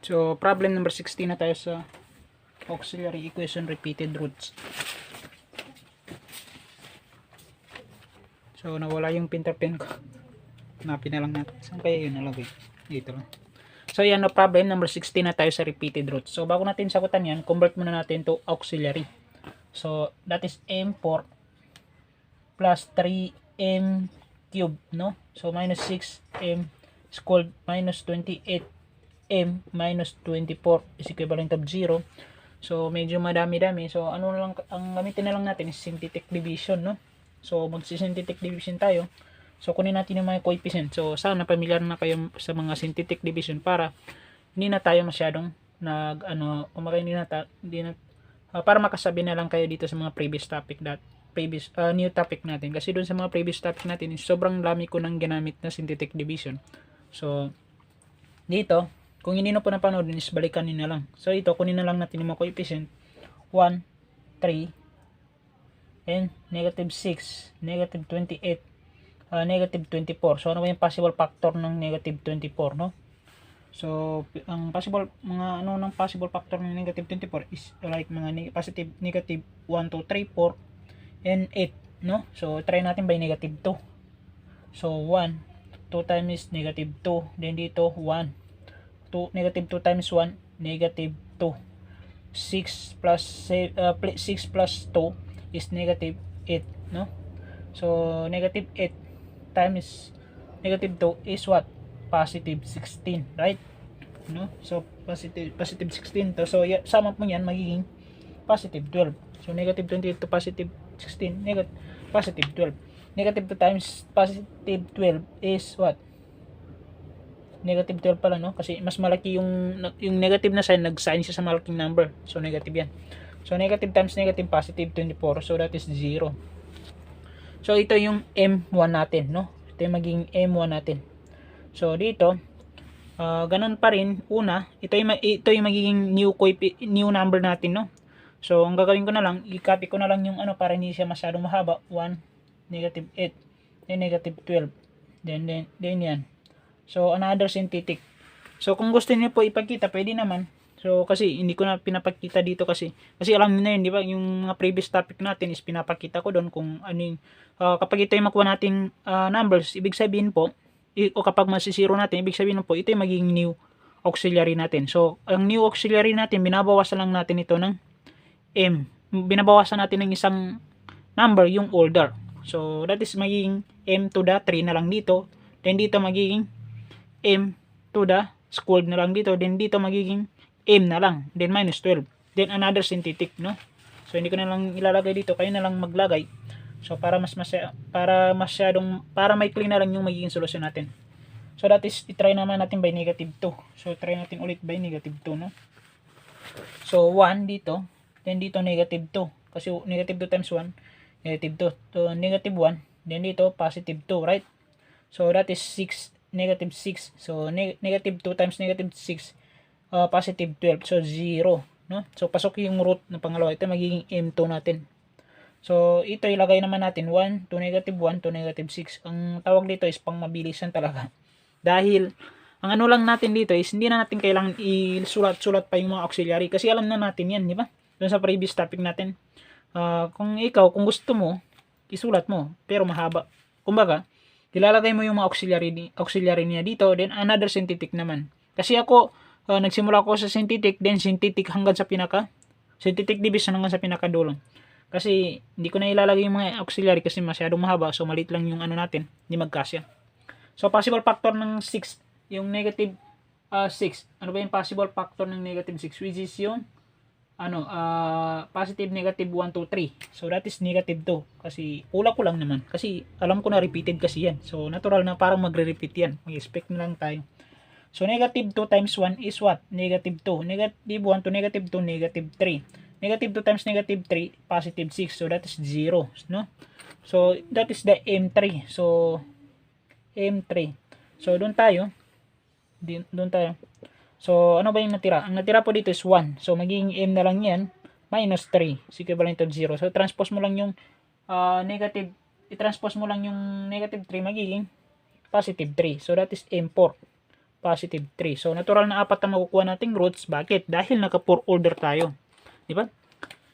So, problem number 16 na tayo sa auxiliary equation repeated roots. So, nawala yung printer pen ko. Hanapin na lang natin. Saan kaya yun nalagay? Dito lang. So, yan na problem number 16 na tayo sa repeated roots. So, bago natin sagutan yan, convert muna natin to auxiliary. So, that is m4 plus 3m cubed, no? So, minus 6m squared minus 28m minus 24 is equivalent of 0. So, medyo madami-dami. So, ano lang, ang gamitin na lang natin is synthetic division, no? So, magsi-synthetic division tayo. So, kunin natin yung mga coefficient. So, sana pamilyar na kayo sa mga synthetic division para hindi na tayo masyadong para makasabi na lang kayo dito sa mga previous topic new topic natin. Kasi doon sa mga previous topic natin is sobrang dami ko nang ginamit na synthetic division. So, dito, kung hindi na po napanood, is balikan nyo na lang. So, ito, kunin na lang natin yung mga coefficient. 1, 3, and negative 6, negative 28, negative 24. So, ano ba yung possible factor ng negative 24, no? So, ang possible, ng possible factor ng negative 24 is like mga positive, negative 1, 2, 3, 4, and 8, no? So, try natin by negative 2. So, 1, 2 times negative 2, then dito 1, 2, negative 2 times 1, negative 2. 6 plus 2 is negative 8, no? So, negative 8 times negative 2 is what? Positive 16, right? No? So, positive 16 to. So, sum up mo yan, magiging positive 12. So, negative 28 to positive 16, positive 12. Negative 2 times positive 12 is what? Negative 12 pala, no? Kasi mas malaki yung negative na sign, nag-sign siya sa malaking number. So, negative yan. So, negative times negative, positive 24. So, that is 0. So, ito yung M1 natin, no? Ito yung magiging M1 natin. So, dito, ganun pa rin. Una, ito yung magiging new number natin, no? So, ang gagawin ko na lang, i-copy ko na lang yung para hindi siya masyadong mahaba. 1, negative 8, then negative 12. Then yan. So, another synthetic. So, kung gusto niyo po ipakita, pwede naman. So, kasi hindi ko na pinapakita dito kasi alam niyo na yun, di ba? Yung mga previous topic natin is pinapakita ko doon kung ano yung, kapag ito yung makuha nating numbers, ibig sabihin po, o kapag masisiro natin, ibig sabihin po, ito yung magiging new auxiliary natin. So, ang new auxiliary natin, binabawasan lang natin ito ng m. Binabawasan natin ng isang number, yung older. So, that is magiging m to the 3 na lang dito. Then, dito magiging m to the squared na lang dito. Then, dito magiging m na lang. Then, minus 12. Then, another synthetic, no? So, hindi ko na lang ilalagay dito. Kayo na lang maglagay. So, para may clean na lang yung magiging solusyon natin. So, that is, itry naman natin by negative 2. So, try natin ulit by negative 2, no? So, 1 dito. Then, dito negative 2. Kasi negative 2 times 1, negative 2. So, negative 1. Then, dito, positive 2, right? So, that is 6, negative 6. So, negative 2 times negative 6, positive 12. So, 0, no? So, pasok yung root ng pangalawa. Ito magiging M2 natin. So, ito ilagay naman natin 1 to negative 1 to negative 6. Ang tawag dito is pang mabilisan talaga. Dahil, ang ano lang natin dito is hindi na natin kailangan isulat-sulat pa yung mga auxiliary. Kasi alam na natin yan, di ba? Doon sa previous topic natin. Kung gusto mo, isulat mo. Pero mahaba. Kumbaga, ilalagay mo yung mga auxiliary niya dito. Then, another synthetic naman. Kasi ako, nagsimula ko sa synthetic, then synthetic hanggang sa synthetic division hanggang sa pinakadulong. Kasi hindi ko na ilalagay yung mga auxiliary kasi masyadong mahaba, so maliit lang yung natin, hindi magkasya. So possible factor ng 6, yung negative 6. Ano ba yung possible factor ng negative 6? Which is yung positive negative 1, 2, 3. So that is negative 2. Kasi pula ko lang naman. Kasi alam ko na repeated kasi yan. So natural na parang magre-repeat yan. Mag-expect na lang tayo. So, negative 2 times 1 is what? Negative 2. Negative 1 to negative 2, negative 3. Negative 2 times negative 3, positive 6. So, that is 0. No? So, that is the M3. So, M3. So, doon tayo. So, ano ba yung natira? Ang natira po dito is 1. So, magiging M na lang yan. Minus 3. Is equivalent to 0. So, transpose mo lang yung negative. I-transpose mo lang yung negative 3. Magiging positive 3. So, that is M4. positive 3. So, natural na 4 ang makukuha nating roots. Bakit? Dahil naka-4 order tayo. Di ba?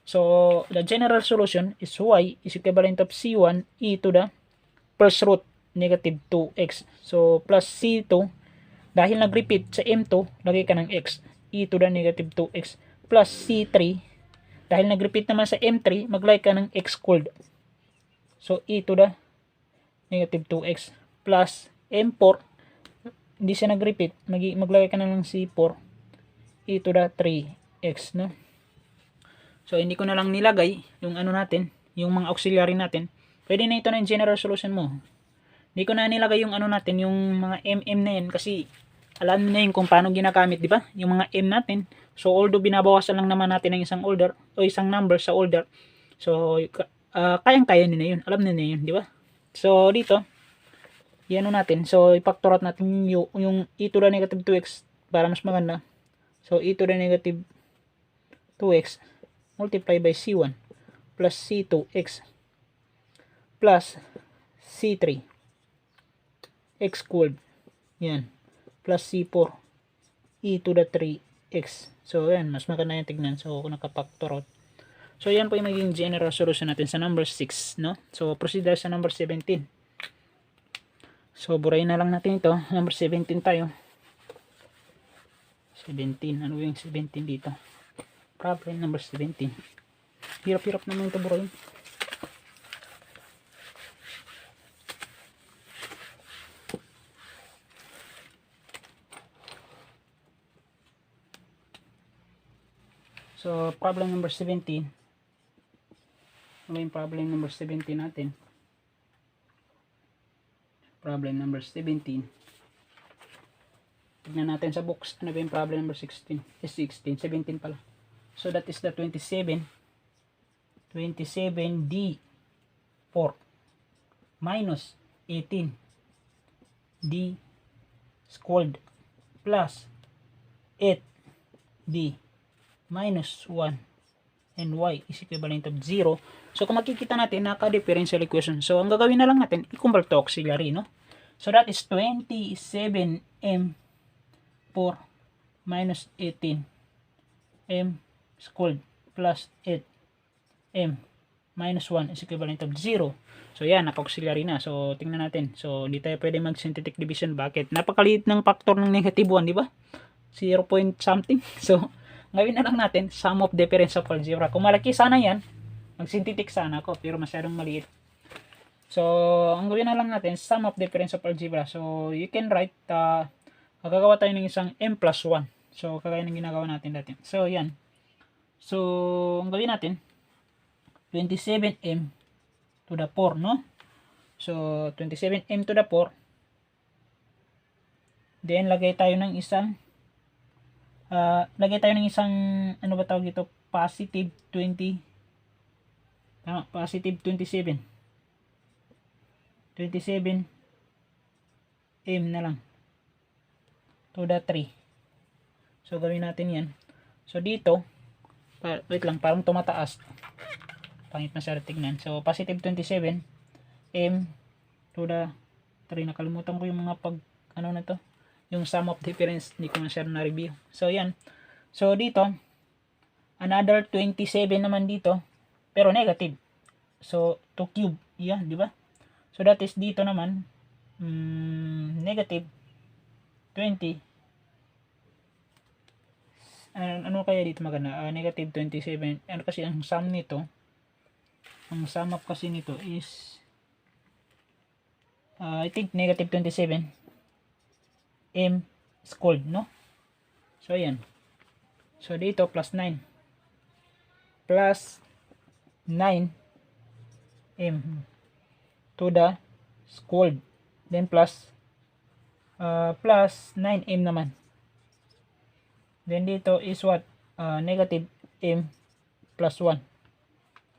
So, the general solution is y is equivalent of c1 e to the first root negative 2x. So, plus c2, dahil nag-repeat sa m2, lagay ka ng x, e to the negative 2x, plus c3, dahil nag-repeat naman sa m3, maglagay ka ng x squared. So, e to the negative 2x, plus m4, hindi siya nag-repeat, maglagay ka na ng c4, e to the 3x, no? So, hindi ko na lang nilagay yung ano natin, yung mga auxiliary natin. Pwede na ito na yung general solution mo. Hindi ko na nilagay yung ano natin, yung mga mm na yan, kasi alam na yun kung paano ginagamit, di ba? Yung mga m natin. So, although binabawasan lang naman natin ng isang order o isang number sa order, so, kayang-kaya nila yun. Alam nila yun, di ba? So, dito, yan natin. So, i-factor out natin yung e to the negative 2x para mas maganda. So, e to the negative 2x multiply by c1 plus c2x plus c3 x squared. Yan. Plus c4 e to the 3x. So, yan. Mas maganda yung tignan. So, kung naka-factor out. So, yan po yung magiging general solution natin sa number 6, no? So, proceed sa number 17. So, burayin na lang natin ito. Number 17 tayo. 17. Ano yung 17 dito? Problem number 17. Hirap-hirap naman ito burayin. So, problem number 17. Ano yung problem number 17 natin? Problem number 17. Tignan natin sa box. Ano ba yung problem number 16? 16. 17 pala. So, that is the 27. 27D 4 minus 18 D squared plus 8D minus 1 and y is equivalent of 0. So, kung makikita natin, naka-differential equation. So, ang gagawin na lang natin, i-convert to auxiliary, no? So, that is 27m 4 minus 18m squared plus 8m minus 1 is equivalent of 0. So, yan, naka-auxiliary na. So, tingnan natin. So, hindi tayo pwede mag-synthetic division. Bakit? Napakaliit ng factor ng negative 1, di ba? 0 point something. So, gawin na lang natin sum of difference of algebra. Kung malaki sana yan, mag-synthetic sana ako, pero masyadong maliit. So, ang gawin na lang natin, sum of difference of algebra. So, you can write, magagawa tayo ng isang m plus 1. So, kagaya ng ginagawa natin dati. So, yan. So, ang gawin natin, 27m to the 4, no? So, 27m to the 4. Then, lagay tayo ng isang ano ba tawag ito, positive 20, positive 27 m na lang to the 3. So, gawin natin yan. So, dito, wait lang, parang tumataas, pangit masyado tignan. So, positive 27 m to the 3. Nakalimutan ko yung mga ano na to, yung sum of difference, hindi ko masyado na-review. So, yan. So, dito, another 27 naman dito, pero negative. So, 2 cube. Yan, di ba? So, that is dito naman, negative 20. Ano kaya dito maganda? Negative 27. Ano kasi ang sum nito, ang sum up kasi nito is, I think negative 27 m squared, no? So, ayan. So, dito, plus 9. Plus 9 m to the squared. Then, plus 9m naman. Then, dito is what? Negative m plus 1.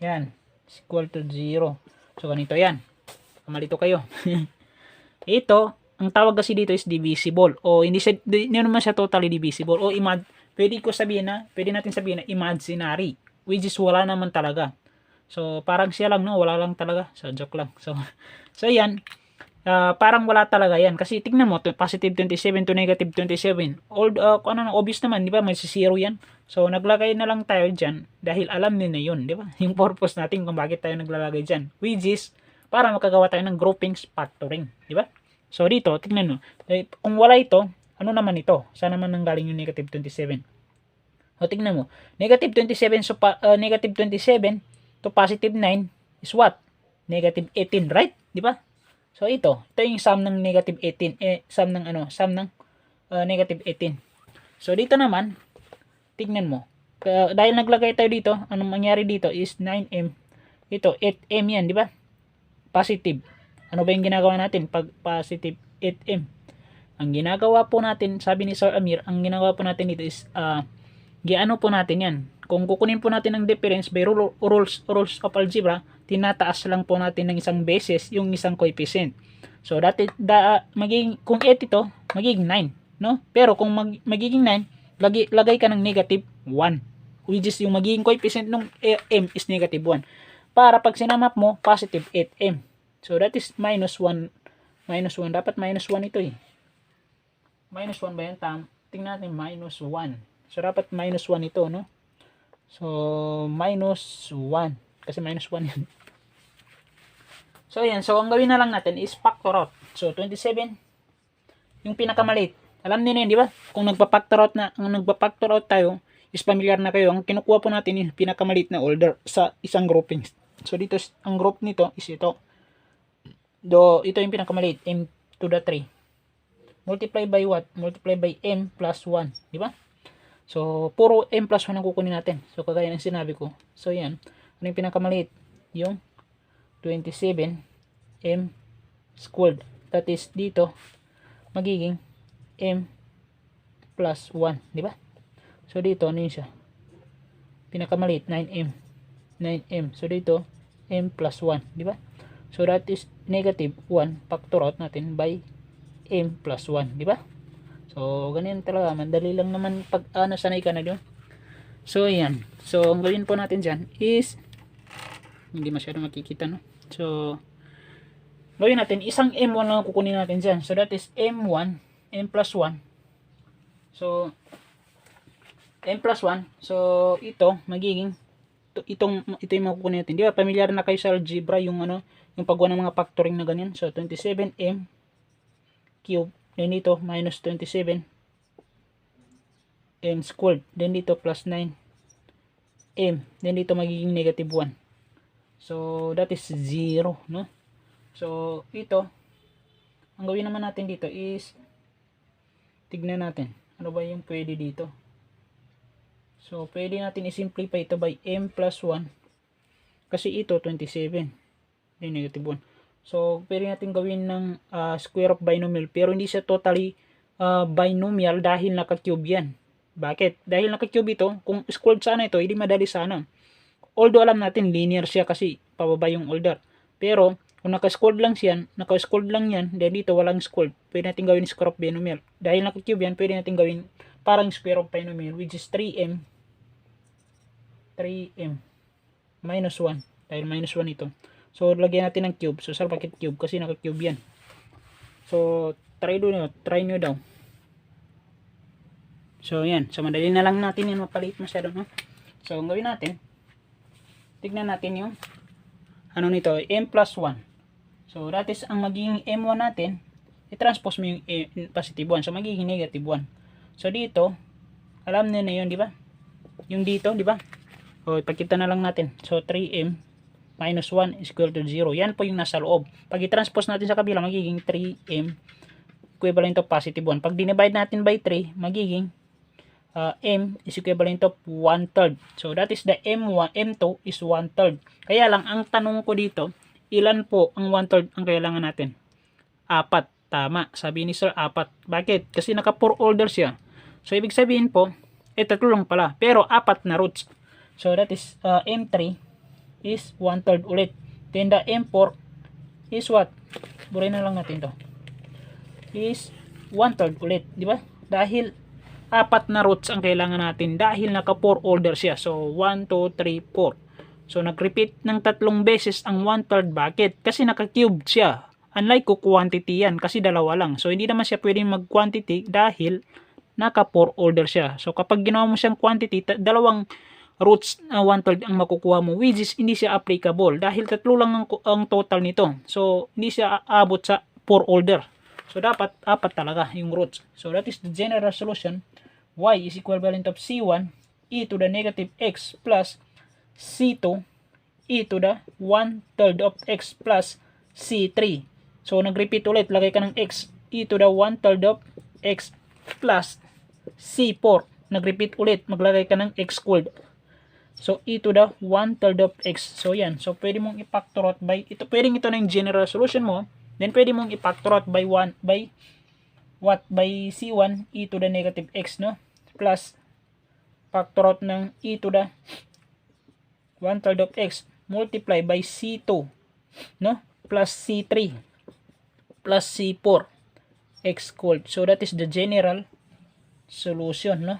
Yan. Is equal to 0. So, ganito yan. Kamalito kayo. Ito, ang tawag kasi dito is divisible, o hindi naman siya totally divisible, o pwede natin sabihin na imaginary, which is wala naman talaga. So, parang siya lang, no? Wala lang talaga. So, joke lang. So yan. parang wala talaga yan. Kasi tingnan mo, positive 27 to negative 27. Kung ano, obvious naman, di ba? May zero yan. So, naglagay na lang tayo dyan dahil alam nyo na yun, di ba? Yung purpose natin kung bakit tayo naglalagay dyan. Which is, para makagawa tayo ng groupings factoring, di ba? So, dito, tingnan mo. Kung wala ito, ano naman ito? Saan naman nanggaling yung negative 27? O, tingnan mo. Negative 27, so negative 27 to positive 9 is what? Negative 18, right? Di ba? So, ito yung sum ng negative 18, sum ng negative 18. So, dito naman, tignan mo. Dahil naglagay tayo dito, anong mangyari dito is 9M. Ito, 8M yan, di ba? Positive. Ano ba yung ginagawa natin pag positive 8M? Ang ginagawa po natin, sabi ni Sir Amir, ang ginagawa po natin dito is, giano po natin yan. Kung kukunin po natin ang difference by rules of algebra, tinataas lang po natin ng isang beses yung isang coefficient. So, magiging, kung 8 ito, magiging 9. No? Pero kung magiging 9, lagay ka ng negative 1. Which is yung magiging coefficient ng m is negative 1. Para pag sinamap mo, positive 8m. So, that is minus 1. Minus 1. Dapat minus 1 ito eh. Minus 1 ba yan? Tingnan natin minus 1. So, dapat minus 1 ito, no? So, minus 1. Kasi minus 1 yan. So, ayan. So, ang gawin na lang natin is factor out. So, 27. Yung pinakamaliit. Alam niyo na yun, di ba? Kung nagpa-factor out tayo, is familiar na kayo. Ang kinukuha po natin yung pinakamaliit na order sa isang grouping. So, dito, ang group nito is ito. Ito yung pinakamaliit. M to the 3. Multiply by what? Multiply by m plus 1. Di ba? So, puro m plus 1 ang kukunin natin. So, kagaya ng sinabi ko. So, yan. Ano yung pinakamaliit? Yung 27 m squared. That is, dito, magiging m plus 1. Di ba? So, dito, ano yun siya? Pinakamaliit, 9m. 9m. So, dito, m plus 1. Di ba? So, that is negative 1. Factor out natin by m plus 1. Di ba? So, ganyan talaga. Mandali lang naman pag nasanay ka na doon. So, ayan. So, ang gawin po natin dyan is hindi masyado makikita, no? So, gawin natin. Isang M1 lang kukunin natin dyan. So, that is M1, M plus 1. So, M plus 1. So, ito, magiging ito yung makukunin natin. Di ba, familiar na kayo sa algebra yung yung paggawa ng mga factoring na ganyan. So, 27M cube. Then dito, minus 27 m squared. Then dito, plus 9 m. Then dito, magiging negative 1. So, that is 0, no? So, ito, ang gawin naman natin dito is, tignan natin. Ano ba yung pwede dito? So, pwede natin i-simplify ito by m plus 1. Kasi ito, 27. Then, negative 1. So, pwede natin gawin ng square of binomial. Pero hindi siya totally binomial dahil naka-cube yan. Bakit? Dahil naka-cube ito, kung squared sana ito, hindi madali sana. Although alam natin, linear siya kasi pababa yung order. Pero, kung naka-squared lang yan, then dito walang squared. Pwede natin gawin square of binomial. Dahil naka-cube yan, pwede natin gawin parang square of binomial, which is 3m minus 1. Dahil minus 1 ito. So, lagyan natin ng cube. So, sir, bakit cube? Kasi naka-cube yan. So, try nyo daw. So, yan. So, madali na lang natin yan. Mapalit masyado, no? So, ang gawin natin, tignan natin yung nito, m plus 1. So, that is, ang magiging m1 natin, i-transpose mo yung positive 1. So, magiging negative 1. So, dito, alam nyo na yun, di ba? Yung dito, di ba? O, ipakita na lang natin. So, 3m minus 1 is equal to 0. Yan po yung nasa loob. Pag i-transpose natin sa kabila, magiging 3m equivalent to positive 1. Pag dinivide natin by 3, magiging m is equivalent to 1/3. So, that is the m1, m2 is 1/3. Kaya lang, ang tanong ko dito, ilan po ang 1/3 ang kailangan natin? 4. Tama. Sabi ni Sir, 4. Bakit? Kasi naka 4 order siya. So, ibig sabihin po, 3 lang pala. Pero, 4 na roots. So, that is m3 is 1/3 ulit. Then the m4 is what? Burin na lang natin to. Is 1/3 ulit, di ba? Dahil 4 na roots ang kailangan natin dahil naka 4 order siya. So 1 2 3 4. So nag-repeat ng 3 beses ang 1/3. Bakit? Kasi naka-cube siya. Unlike ko, quantity yan kasi dalawa lang. So, hindi naman siya pwedeng mag-quantity dahil naka 4 order siya. So, kapag ginawa mo siyang quantity, dalawang roots na 1/3 ang makukuha mo, which is hindi siya applicable dahil tatlo lang ang total nito. So, hindi siya aabot sa 4 order. So, dapat 4 talaga yung roots. So, that is the general solution. Y is equivalent of C1 e to the negative x plus C2 e to the 1/3 of x plus C3. So, nag-repeat ulit. Lagay ka ng x e to the 1/3 of x plus C4. Nag-repeat ulit. Maglagay ka ng x squared. So, e to the 1/3 of x. So, yan. So, pwede mong i-factor out by, pwedeng ito na yung general solution mo. Then, pwede mong i-factor out by 1, by C1 e to the negative x, no? Plus, factor out ng e to the 1/3 of x multiply by C2, no? Plus C3 plus C4 x squared. So, that is the general solution, no?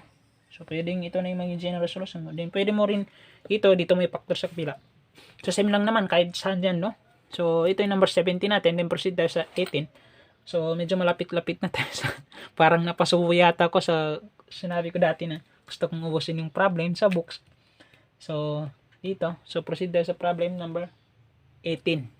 So, pwedeng ito na yung maging general solution mo. Then, pwede mo rin ito, dito may factor sa kapila. So, same lang naman, kahit saan dyan, no? So, ito yung number 17 natin. Then, proceed tayo sa 18. So, medyo malapit-lapit na tayo sa, parang napasubo yata ko sa, sinabi ko dati na gusto kong ubusin yung problem sa books. So, dito. So, proceed tayo sa problem number 18.